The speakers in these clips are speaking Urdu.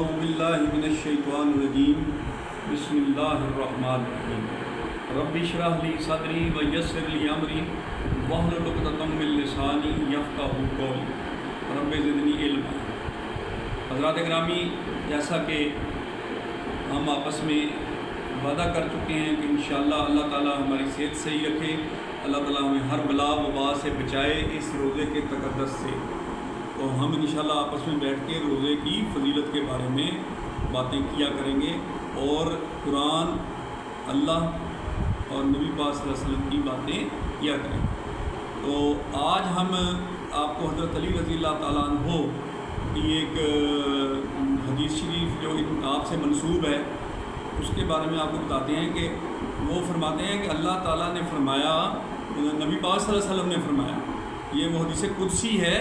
اعوذ باللہ من الشیطان الرجیم بسم اللہ الرحمن الرحیم رب اشرح لی صدری ویسر لی امری واحلل عقدۃ من لسانی یفقہوا قولی رب زدنی علما۔ حضرات گرامی، جیسا کہ ہم آپس میں وعدہ کر چکے ہیں کہ انشاءاللہ اللہ تعالیٰ ہماری صحت صحیح رکھے، اللہ تعالیٰ ہمیں ہر بلا وبا سے بچائے اس روزے کے تقدس سے، تو ہم انشاءاللہ آپس میں بیٹھ کے روزے کی فضیلت کے بارے میں باتیں کیا کریں گے اور قرآن، اللہ اور نبی پاک صلی اللہ علیہ وسلم کی باتیں کیا کریں گے۔ تو آج ہم آپ کو حضرت علی رضی اللہ تعالیٰ عنہ کی ایک حدیث شریف جو آپ سے منسوب ہے اس کے بارے میں آپ کو بتاتے ہیں کہ وہ فرماتے ہیں کہ اللہ تعالیٰ نے فرمایا، نبی پاک صلی اللہ علیہ وسلم نے فرمایا، یہ وہ حدیث قدسی ہے،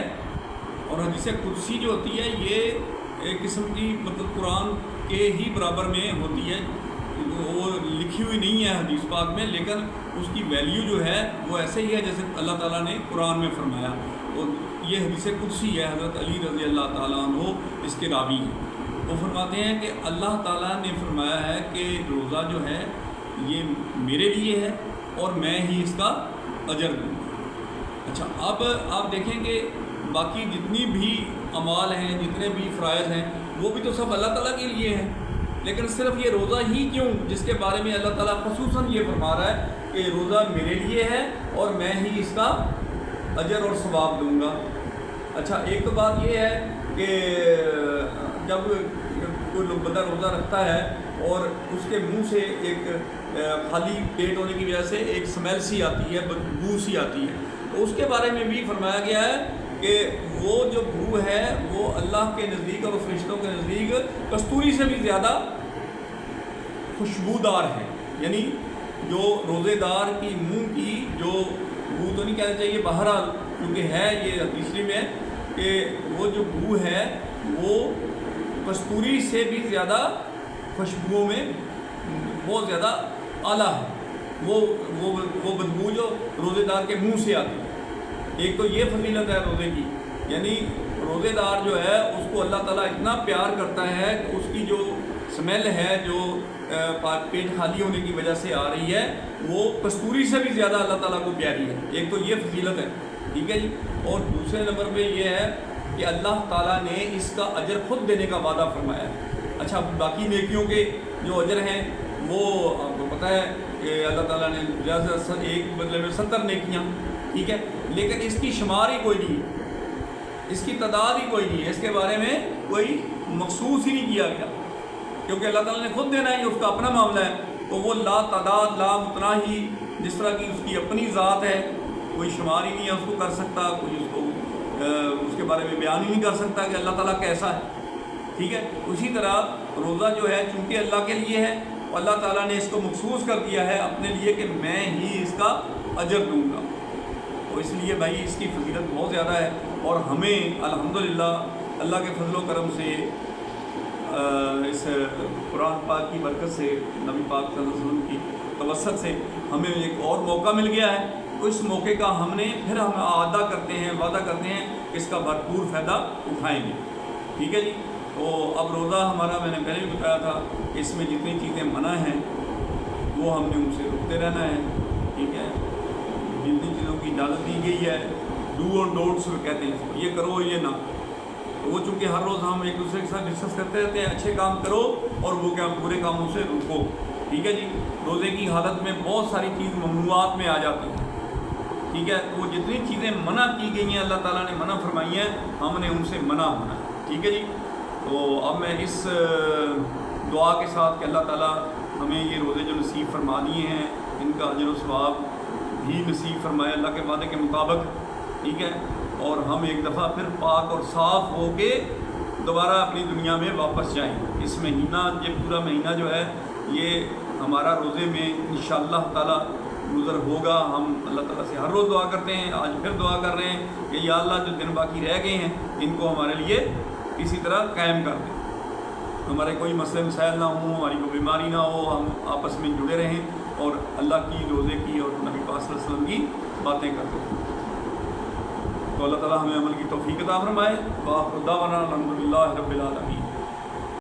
اور حدیث قدسی جو ہوتی ہے یہ ایک قسم کی مطلب قرآن کے ہی برابر میں ہوتی ہے، وہ لکھی ہوئی نہیں ہے حدیث پاک میں، لیکن اس کی ویلیو جو ہے وہ ایسے ہی ہے جیسے اللہ تعالیٰ نے قرآن میں فرمایا۔ اور یہ حدیث قدسی ہے، حضرت علی رضی اللہ تعالیٰ عنہ اس کے راوی ہیں۔ وہ فرماتے ہیں کہ اللہ تعالیٰ نے فرمایا ہے کہ روزہ جو ہے یہ میرے لیے ہے اور میں ہی اس کا اجر دوں گا۔ اچھا، اب آپ دیکھیں کہ باقی جتنی بھی اعمال ہیں، جتنے بھی فرائض ہیں، وہ بھی تو سب اللہ تعالیٰ کے لیے ہیں، لیکن صرف یہ روزہ ہی کیوں جس کے بارے میں اللہ تعالیٰ خصوصاً یہ فرما رہا ہے کہ روزہ میرے لیے ہے اور میں ہی اس کا اجر اور ثواب دوں گا۔ اچھا، ایک تو بات یہ ہے کہ جب کوئی بندہ روزہ رکھتا ہے اور اس کے منہ سے ایک خالی پیٹ ہونے کی وجہ سے ایک سمیل سی آتی ہے، بدبو سی آتی ہے، تو اس کے بارے میں بھی فرمایا گیا ہے کہ وہ جو بو ہے وہ اللہ کے نزدیک اور فرشتوں کے نزدیک کستوری سے بھی زیادہ خوشبودار ہے۔ یعنی جو روزے دار کی منہ کی جو بو تو نہیں کہنا چاہیے، بہرحال کیونکہ ہے یہ تیسری میں کہ وہ جو بو ہے وہ کستوری سے بھی زیادہ خوشبوؤں میں بہت زیادہ اعلیٰ ہے، وہ بدبو جو روزے دار کے منہ سے آتی ہے۔ ایک تو یہ فضیلت ہے روزے کی، یعنی روزے دار جو ہے اس کو اللہ تعالیٰ اتنا پیار کرتا ہے کہ اس کی جو سمیل ہے جو پیٹ خالی ہونے کی وجہ سے آ رہی ہے وہ کستوری سے بھی زیادہ اللہ تعالیٰ کو پیاری ہے۔ ایک تو یہ فضیلت ہے، ٹھیک ہے جی۔ اور دوسرے نمبر پہ یہ ہے کہ اللہ تعالیٰ نے اس کا اجر خود دینے کا وعدہ فرمایا ہے۔ اچھا، باقی نیکیوں کے جو اجر ہیں وہ آپ کو پتہ ہے کہ اللہ تعالیٰ نے زیادہ ایک بدلے میں 70 نیکیاں، ٹھیک ہے، لیکن اس کی شمار ہی کوئی نہیں ہے، اس کی تعداد ہی کوئی نہیں ہے، اس کے بارے میں کوئی مخصوص ہی نہیں کیا گیا، کیونکہ اللہ تعالیٰ نے خود دینا ہے، اس کا اپنا معاملہ ہے، تو وہ لا تعداد لا متناہی، جس طرح کی اس کی اپنی ذات ہے، کوئی شمار ہی نہیں ہے اس کو کر سکتا، کوئی اس کو اس کے بارے میں بیان ہی نہیں کر سکتا کہ اللہ تعالیٰ کیسا ہے، ٹھیک ہے۔ اسی طرح روزہ جو ہے چونکہ اللہ کے لیے ہے، اللہ تعالیٰ نے اس کو مخصوص کر دیا ہے اپنے لیے کہ میں ہی اس کا اجر دوں گا، تو اس لیے بھائی اس کی فضیلت بہت زیادہ ہے، اور ہمیں الحمدللہ اللہ کے فضل و کرم سے اس قرآن پاک کی برکت سے، نبی پاک صلی اللہ علیہ وسلم کی توسط سے ہمیں ایک اور موقع مل گیا ہے، تو اس موقع کا ہم وعدہ کرتے ہیں کہ اس کا بھرپور فائدہ اٹھائیں گے، ٹھیک ہے جی۔ تو اب روزہ ہمارا میں نے پہلے بھی بتایا تھا کہ اس میں جتنی چیزیں منع ہیں وہ ہم نے ان سے رکتے رہنا ہے، ٹھیک ہے۔ جتنی چیزوں کی اجازت دی گئی ہے، ڈو اور ڈونٹس کہتے ہیں اس کو، یہ کرو یہ نہ، تو وہ چونکہ ہر روز ہم ایک دوسرے کے ساتھ ڈسکس کرتے رہتے ہیں، اچھے کام کرو اور وہ کیا برے کاموں سے رکو، ٹھیک ہے جی۔ روزے کی حالت میں بہت ساری چیز ممنوعات میں آ جاتی ہیں، ٹھیک ہے، تو وہ جتنی چیزیں منع کی گئی ہیں اللہ تعالیٰ نے منع فرمائی ہیں، ہم نے ان سے منع ہونا ہے، ٹھیک ہے جی۔ تو اب میں اس دعا کے ساتھ کہ اللہ تعالیٰ ہمیں یہ روزے جو نصیب فرما دیے ہیں ان کا اجر و ثواب بھی نصیب فرمائے اللہ کے وعدے کے مطابق، ٹھیک ہے، اور ہم ایک دفعہ پھر پاک اور صاف ہو کے دوبارہ اپنی دنیا میں واپس جائیں۔ اس مہینہ، یہ پورا مہینہ جو ہے یہ ہمارا روزے میں انشاءاللہ تعالیٰ گزر ہوگا۔ ہم اللہ تعالیٰ سے ہر روز دعا کرتے ہیں، آج پھر دعا کر رہے ہیں کہ یا اللہ جو دن باقی رہ گئے ہیں ان کو ہمارے لیے اسی طرح قائم کر دیں، ہمارے کوئی مسئلے مسائل نہ ہوں، ہماری کوئی بیماری نہ ہو، ہم آپس میں جڑے رہیں اور اللہ کی، روزے کی اور نبی پاک صلی اللہ علیہ وسلم کی باتیں کرتے ہیں۔ تو اللہ تعالیٰ ہمیں عمل کی توفیق عطا فرمائے۔ وآخر دعوانا الحمدللہ رب العالمین۔